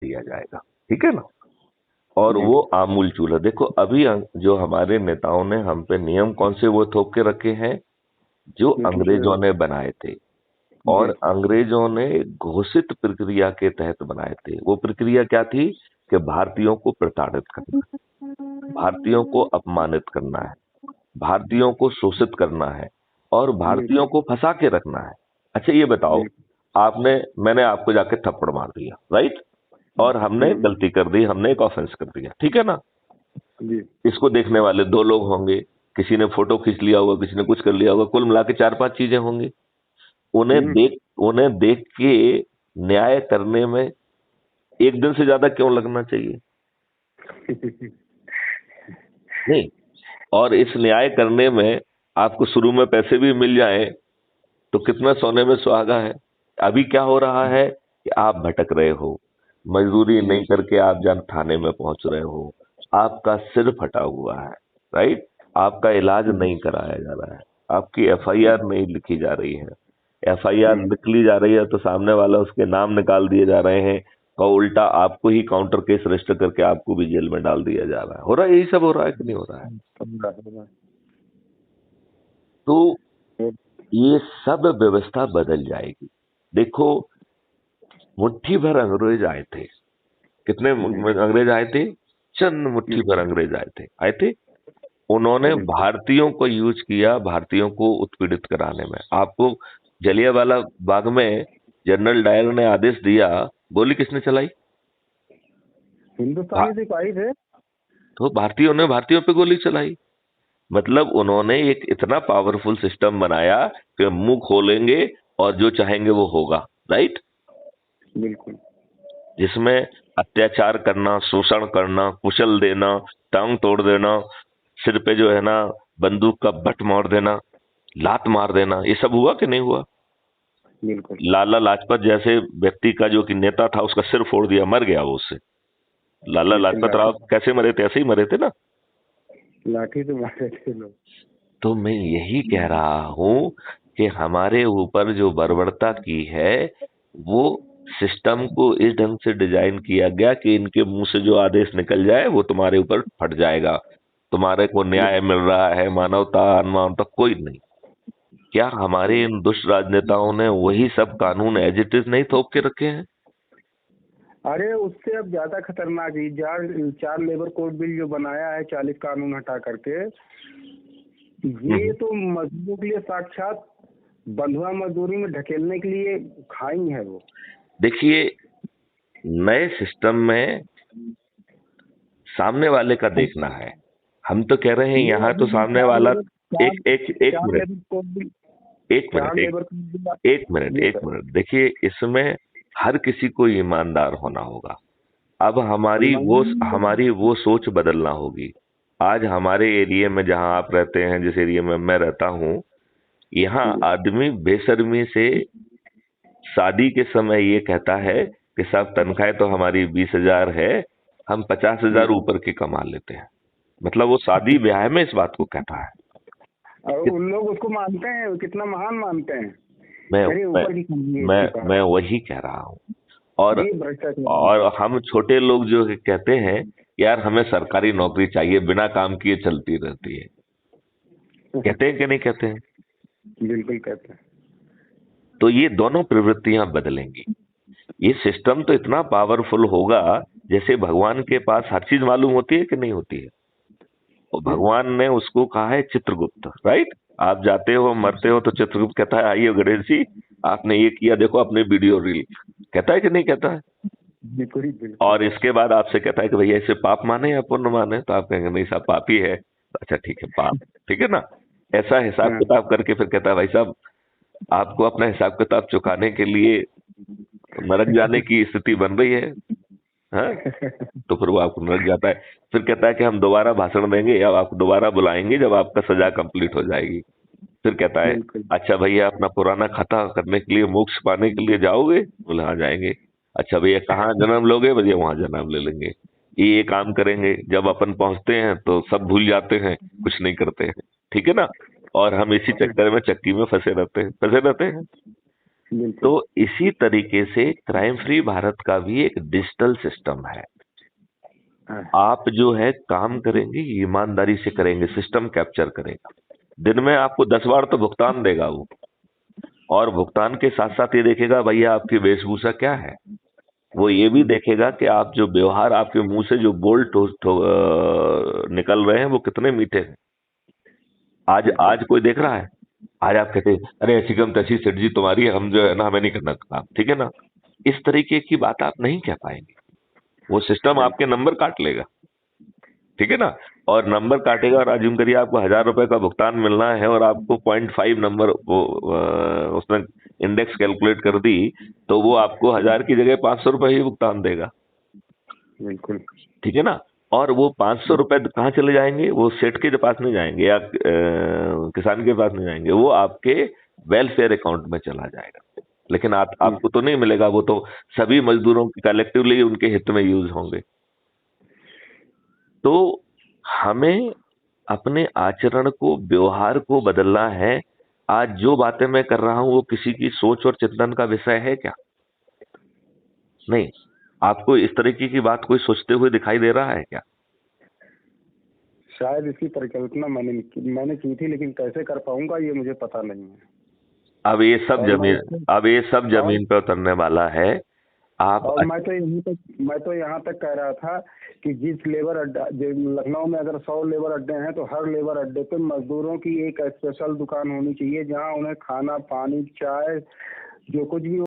दिया जाएगा, ठीक है ना। और वो आमूल चूल्हा देखो, अभी जो हमारे नेताओं ने हम पे नियम कौन से वो थोप के रखे हैं, जो अंग्रेजों ने बनाए थे, और अंग्रेजों ने घोषित प्रक्रिया के तहत बनाए थे। वो प्रक्रिया क्या थी कि भारतीयों को प्रताड़ित करना, भारतीयों को अपमानित करना है, भारतीयों को शोषित करना है, और भारतीयों को फंसा के रखना है। अच्छा ये बताओ, मैंने आपको जाके थप्पड़ मार दिया, राइट, और हमने गलती कर दी, हमने एक ऑफेंस कर दिया, ठीक है ना। इसको देखने वाले दो लोग होंगे, किसी ने फोटो खींच लिया होगा, किसी ने कुछ कर लिया होगा, कुल मिला के 4-5 चीजें होंगी। उन्हें देख के न्याय करने में एक दिन से ज्यादा क्यों लगना चाहिए? नहीं, और इस न्याय करने में आपको शुरू में पैसे भी मिल जाए तो कितना सोने में सुहागा है। अभी क्या हो रहा है कि आप भटक रहे हो, मजदूरी नहीं करके आप जब थाने में पहुंच रहे हो, आपका सिर फटा हुआ है, राइट, आपका इलाज नहीं कराया जा रहा है, आपकी एफआईआर नहीं लिखी जा रही है, एफआईआर निकली जा रही है तो सामने वाला उसके नाम निकाल दिए जा रहे हैं, और उल्टा आपको ही काउंटर केस रजिस्टर करके आपको भी जेल में डाल दिया जा रहा है। हो रहा है, यही सब हो रहा है कि नहीं हो रहा है? तो ये सब व्यवस्था बदल जाएगी। देखो, मुट्ठी भर अंग्रेज आए थे, कितने अंग्रेज आए थे? चंद मुट्ठी भर अंग्रेज आए थे। उन्होंने भारतीयों को यूज किया, भारतीयों को उत्पीड़ित कराने में। आपको जलियांवाला बाग में जनरल डायर ने आदेश दिया, गोली किसने चलाई? हिंदुस्तानी सिपाही थे। तो भारतीयों ने भारतीयों पे गोली चलाई। मतलब उन्होंने एक इतना पावरफुल सिस्टम बनाया कि मुंह खोलेंगे और जो चाहेंगे वो होगा, राइट। बिल्कुल। जिसमें अत्याचार करना, शोषण करना, कुचल देना, टांग तोड़ देना, सिर पे जो है ना बंदूक का बट मार देना, लात मार देना, ये सब हुआ कि नहीं हुआ? बिल्कुल। लाला लाजपत जैसे व्यक्ति का, जो कि नेता था, उसका सिर फोड़ दिया, मर गया वो उससे। लाला लाजपत राव कैसे मरे थे? ऐसे ही मरे थे ना, लाठी से मारे थे लोग। तो मैं यही कह रहा हूं कि हमारे ऊपर जो बर्बरता की है, वो सिस्टम को इस ढंग से डिजाइन किया गया कि इनके मुंह से जो आदेश निकल जाए वो तुम्हारे ऊपर फट जाएगा। तुम्हारे को न्याय मिल रहा है, मानवता अनमानवता कोई नहीं। क्या हमारे इन दुष्ट राजनेताओं ने वही सब कानून एज इट इज नहीं थोप के रखे हैं? अरे उससे अब ज्यादा खतरनाक ही चार लेबर कोड बिल जो बनाया है, 40 कानून हटा करके, ये तो मजदूरों के लिए साक्षात बंधुआ मजदूरी में ढकेलने के लिए खाई है वो। देखिए, नए सिस्टम में सामने वाले का देखना है। हम तो कह रहे हैं यहाँ तो सामने वाला, एक मिनट देखिए, इसमें हर किसी को ईमानदार होना होगा। अब हमारी वो सोच बदलना होगी। आज हमारे एरिया में, जहां आप रहते हैं, जिस एरिया में मैं रहता हूं, यहाँ आदमी बेशर्मी से शादी के समय ये कहता है कि साहब तनख्वाह तो हमारी 20,000 है, हम 50,000 ऊपर की कमा लेते हैं। मतलब वो शादी ब्याह में इस बात को कहता है, और उन लोग उसको मानते हैं, कितना महान मानते हैं। मैं वही कह रहा हूँ। और हम छोटे लोग जो कहते हैं, यार हमें सरकारी नौकरी चाहिए, बिना काम किए चलती रहती है। कहते हैं कि नहीं कहते हैं? बिल्कुल कहते हैं। तो ये दोनों प्रवृत्तियां बदलेंगी। ये सिस्टम तो इतना पावरफुल होगा, जैसे भगवान के पास हर चीज मालूम होती है कि नहीं होती है। और भगवान ने उसको कहा है चित्रगुप्त, राइट। आप जाते हो, मरते हो, तो चित्रगुप्त कहता है आइए गणेश जी, आपने ये किया, देखो अपने वीडियो रील। कहता है कि नहीं कहता है? और इसके बाद आपसे कहता है कि भैया इसे पाप माने या पुण्य माने, तो आप कहेंगे नहीं साहब पाप ही है। अच्छा ठीक है, पाप, ठीक है ना। ऐसा हिसाब किताब करके फिर कहता है भाई साहब, आपको अपना हिसाब किताब चुकाने के लिए नरक जाने की स्थिति बन रही है, हाँ? तो फिर वो आपको नरक जाता है। फिर कहता है कि हम दोबारा भाषण देंगे या आपको दोबारा बुलाएंगे जब आपका सजा कंप्लीट हो जाएगी। फिर कहता है अच्छा भैया, अपना पुराना खाता करने के लिए, मोक्ष पाने के लिए जाओगे? बोले हाँ जाएंगे। अच्छा भैया, कहाँ जन्म लोगे? भैया वहां जन्म ले लेंगे, ये काम करेंगे। जब अपन पहुंचते हैं तो सब भूल जाते हैं, कुछ नहीं करते हैं, ठीक है ना। और हम इसी चक्कर में, चक्की में फंसे रहते हैं। बिल्कुल। तो इसी तरीके से क्राइम फ्री भारत का भी एक डिजिटल सिस्टम है। हाँ, आप जो है काम करेंगे ईमानदारी से करेंगे, सिस्टम कैप्चर करेगा। दिन में आपको 10 बार तो भुगतान देगा वो, और भुगतान के साथ साथ ये देखेगा भैया आपकी वेशभूषा क्या है। वो ये भी देखेगा कि आप जो व्यवहार, आपके मुंह से जो बोल निकल रहे हैं वो कितने मीठे हैं। आज कोई देख रहा है, आज आप कहते हैं अरे ऐसी कम तैसी सेठ जी तुम्हारी, हम जो है ना हमें नहीं करना काम, ठीक है ना। इस तरीके की बात आप नहीं कह पाएंगे, वो सिस्टम आपके बिल्कुल। नंबर काट लेगा, ठीक है ना। और नंबर काटेगा और अज्यूम करिए आपको 1,000 रुपए का भुगतान मिलना है और आपको 0.5 नंबर वो उसने इंडेक्स कैलकुलेट कर दी, तो वो आपको 1,000 की जगह 500 रुपए ही भुगतान देगा, बिल्कुल। ठीक है ना। और वो 500 रुपए कहाँ चले जाएंगे, वो सेठ के पास नहीं जाएंगे या किसान के पास नहीं जाएंगे, वो आपके वेलफेयर अकाउंट में चला जाएगा। लेकिन आपको तो नहीं मिलेगा, वो तो सभी मजदूरों की कलेक्टिवली उनके हित में यूज होंगे। तो हमें अपने आचरण को, व्यवहार को बदलना है। आज जो बातें मैं कर रहा हूं वो किसी की सोच और चिंतन का विषय है क्या? नहीं। आपको इस तरीके की बात कोई सोचते हुए दिखाई दे रहा है क्या? शायद इसकी परिकल्पना मैंने की थी, लेकिन कैसे कर पाऊंगा ये मुझे पता नहीं है। अब ये सब और मैं जमीन इसको अब ये सब और जमीन पे उतरने वाला है। आप और मैं तो यहाँ तक कह रहा था कि जिस लेबर अड्डा लखनऊ में अगर 100 लेबर अड्डे हैं तो हर लेबर अड्डे पे मजदूरों की एक स्पेशल दुकान होनी चाहिए, जहाँ उन्हें खाना पानी चाय जो कुछ भी